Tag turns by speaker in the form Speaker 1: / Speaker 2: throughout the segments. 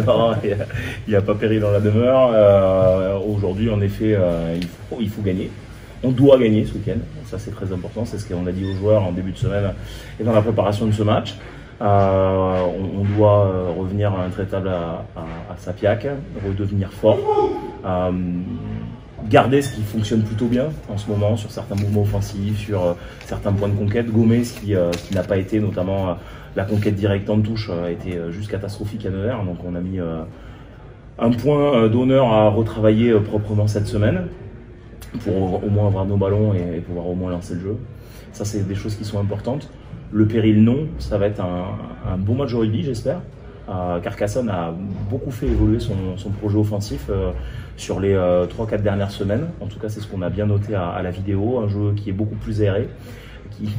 Speaker 1: Non, il n'y a pas péril dans la demeure. Aujourd'hui, en effet, il faut gagner. On doit gagner ce week-end, ça c'est très important, c'est ce qu'on a dit aux joueurs en début de semaine et dans la préparation de ce match. On doit revenir intraitable à Sapiac, redevenir fort, garder ce qui fonctionne plutôt bien en ce moment sur certains mouvements offensifs, sur certains points de conquête, gommer ce qui n'a pas été, notamment la conquête directe en touche a été juste catastrophique à Nevers, donc on a mis un point d'honneur à retravailler proprement cette semaine pour au moins avoir nos ballons et pouvoir au moins lancer le jeu. Ça, c'est des choses qui sont importantes. Le péril, non. Ça va être un bon match de rugby, j'espère. Carcassonne a beaucoup fait évoluer son projet offensif sur les 3-4 dernières semaines. En tout cas, c'est ce qu'on a bien noté à la vidéo. Un jeu qui est beaucoup plus aéré.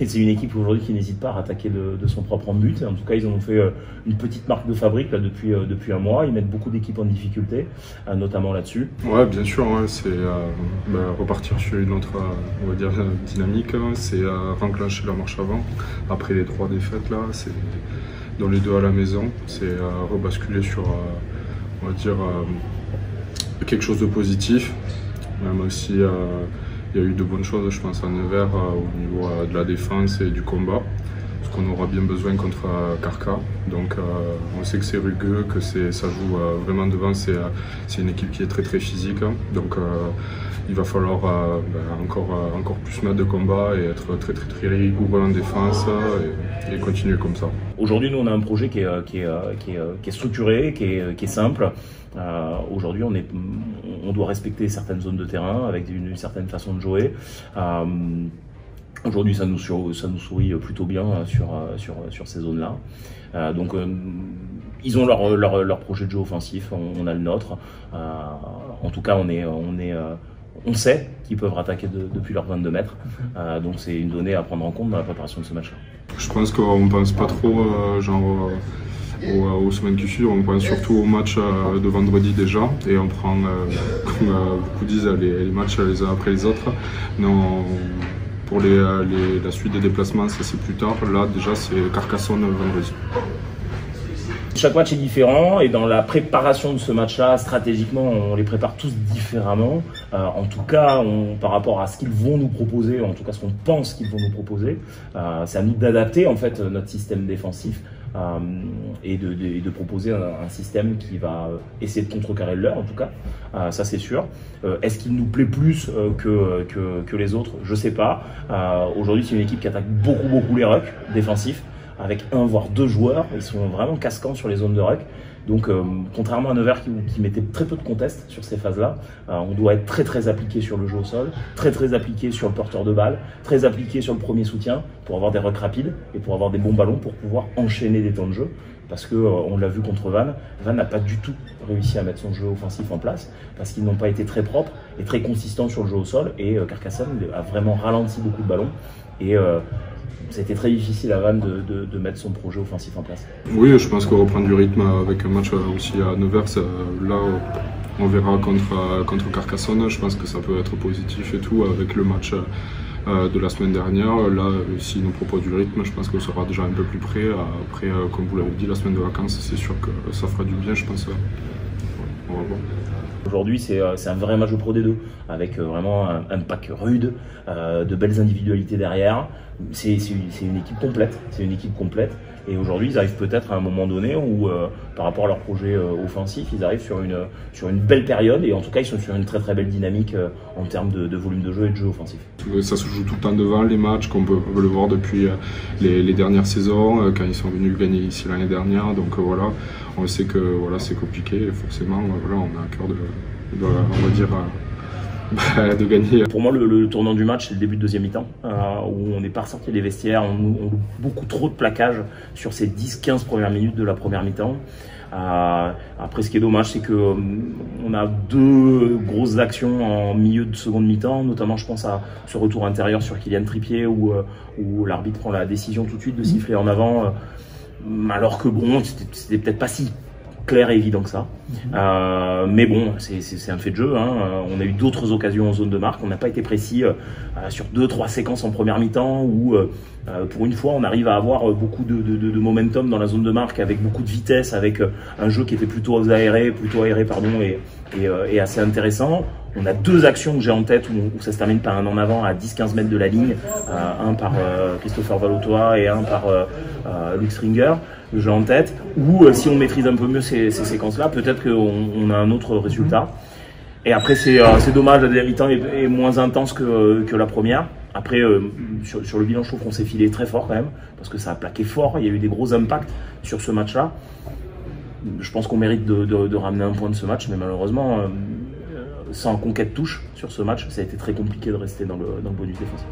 Speaker 1: C'est une équipe aujourd'hui qui n'hésite pas à attaquer de son propre but. En tout cas, ils ont fait une petite marque de fabrique là, depuis un mois. Ils mettent beaucoup d'équipes en difficulté, notamment là-dessus.
Speaker 2: Ouais, bien sûr, ouais, c'est repartir sur une autre on va dire, dynamique. C'est renclencher la marche avant. Après les 3 défaites, là, c'est dans les 2 à la maison. C'est rebasculer sur, on va dire, quelque chose de positif. Même si il y a eu de bonnes choses, je pense, à Nevers au niveau de la défense et du combat, ce qu'on aura bien besoin contre Carca. Donc on sait que c'est rugueux, que ça joue vraiment devant, c'est une équipe qui est très très physique. Donc il va falloir encore plus mettre de combat et être très très très rigoureux en défense et continuer comme ça.
Speaker 1: Aujourd'hui, nous on a un projet qui est structuré, qui est simple. Aujourd'hui, on doit respecter certaines zones de terrain avec une certaine façon de jouer. Aujourd'hui, ça nous sourit plutôt bien sur ces zones-là. Donc, ils ont leur projet de jeu offensif, on a le nôtre. En tout cas, on sait qu'ils peuvent rattaquer depuis leurs 22 mètres. Donc, c'est une donnée à prendre en compte dans la préparation de ce match-là.
Speaker 2: Je pense qu'on ne pense pas trop aux semaines qui suivent, on pense surtout au match de vendredi déjà et on prend, comme beaucoup disent, les matchs les uns après les autres. Non, pour la suite des déplacements, ça c'est plus tard. Là déjà c'est Carcassonne vendredi.
Speaker 1: Chaque match est différent et dans la préparation de ce match-là, stratégiquement, on les prépare tous différemment. En tout cas, par rapport à ce qu'ils vont nous proposer, en tout cas ce qu'on pense qu'ils vont nous proposer, c'est à nous d'adapter en fait notre système défensif et de proposer un système qui va essayer de contrecarrer le leur, en tout cas. Ça c'est sûr. Est-ce qu'il nous plaît plus que les autres? Je sais pas. Aujourd'hui, c'est une équipe qui attaque beaucoup les rucks défensifs, avec 1 voire 2 joueurs, ils sont vraiment casquants sur les zones de ruck. Donc contrairement à Nevers qui mettait très peu de contest sur ces phases-là, on doit être très appliqué sur le jeu au sol, très appliqué sur le porteur de balle, très appliqué sur le premier soutien pour avoir des rucks rapides et pour avoir des bons ballons pour pouvoir enchaîner des temps de jeu. Parce que on l'a vu contre Vannes, Vannes n'a pas du tout réussi à mettre son jeu offensif en place parce qu'ils n'ont pas été très propres et très consistants sur le jeu au sol et Carcassonne a vraiment ralenti beaucoup de ballons et c'était très difficile à Vannes de mettre son projet offensif en place.
Speaker 2: Oui, je pense qu'on reprend du rythme avec un match aussi à Nevers. Là, on verra contre Carcassonne. Je pense que ça peut être positif et tout avec le match de la semaine dernière. Là, s'ils nous proposent du rythme, je pense qu'on sera déjà un peu plus près. Après, comme vous l'avez dit, la semaine de vacances, c'est sûr que ça fera du bien, je pense. On va voir.
Speaker 1: Aujourd'hui, c'est un vrai match de Pro D2 avec vraiment un pack rude, de belles individualités derrière. C'est une équipe complète. C'est une équipe complète. Et aujourd'hui, ils arrivent peut-être à un moment donné où, par rapport à leur projet offensif, ils arrivent sur une belle période. Et en tout cas, ils sont sur une très belle dynamique en termes de volume de jeu et de jeu offensif.
Speaker 2: Ça se joue tout le temps devant les matchs, comme on peut le voir depuis les dernières saisons, quand ils sont venus gagner ici l'année dernière. Donc voilà, on sait que voilà, c'est compliqué. Et forcément, voilà, on a à cœur on va dire, de gagner.
Speaker 1: Pour moi, le tournant du match, c'est le début de deuxième mi-temps, où on n'est pas ressorti des vestiaires, on loupe beaucoup trop de plaquages sur ces 10-15 premières minutes de la première mi-temps. Après, ce qui est dommage, c'est que on a 2 grosses actions en milieu de seconde mi-temps, notamment je pense à ce retour intérieur sur Kylian Trippier, où l'arbitre prend la décision tout de suite de siffler en avant, alors que bon, c'était peut-être pas si clair et évident que ça. Mais bon, c'est un fait de jeu. On a eu d'autres occasions en zone de marque. On n'a pas été précis sur 2-3 séquences en première mi-temps où, pour une fois, on arrive à avoir beaucoup de momentum dans la zone de marque avec beaucoup de vitesse, avec un jeu qui était plutôt aéré, et assez intéressant. On a 2 actions que j'ai en tête où ça se termine par un en avant à 10-15 mètres de la ligne, un par Christopher Valotoa et un par Lux Ringer, que j'ai en tête, où si on maîtrise un peu mieux ces séquences-là, peut-être qu'on a un autre résultat. Et après, c'est dommage, la deuxième mi-temps est moins intense que la première. Après, sur le bilan, je trouve qu'on s'est filé très fort quand même, parce que ça a plaqué fort, il y a eu des gros impacts sur ce match-là. Je pense qu'on mérite de ramener un point de ce match, mais malheureusement, sans conquête touche sur ce match, ça a été très compliqué de rester dans le bonus défensif.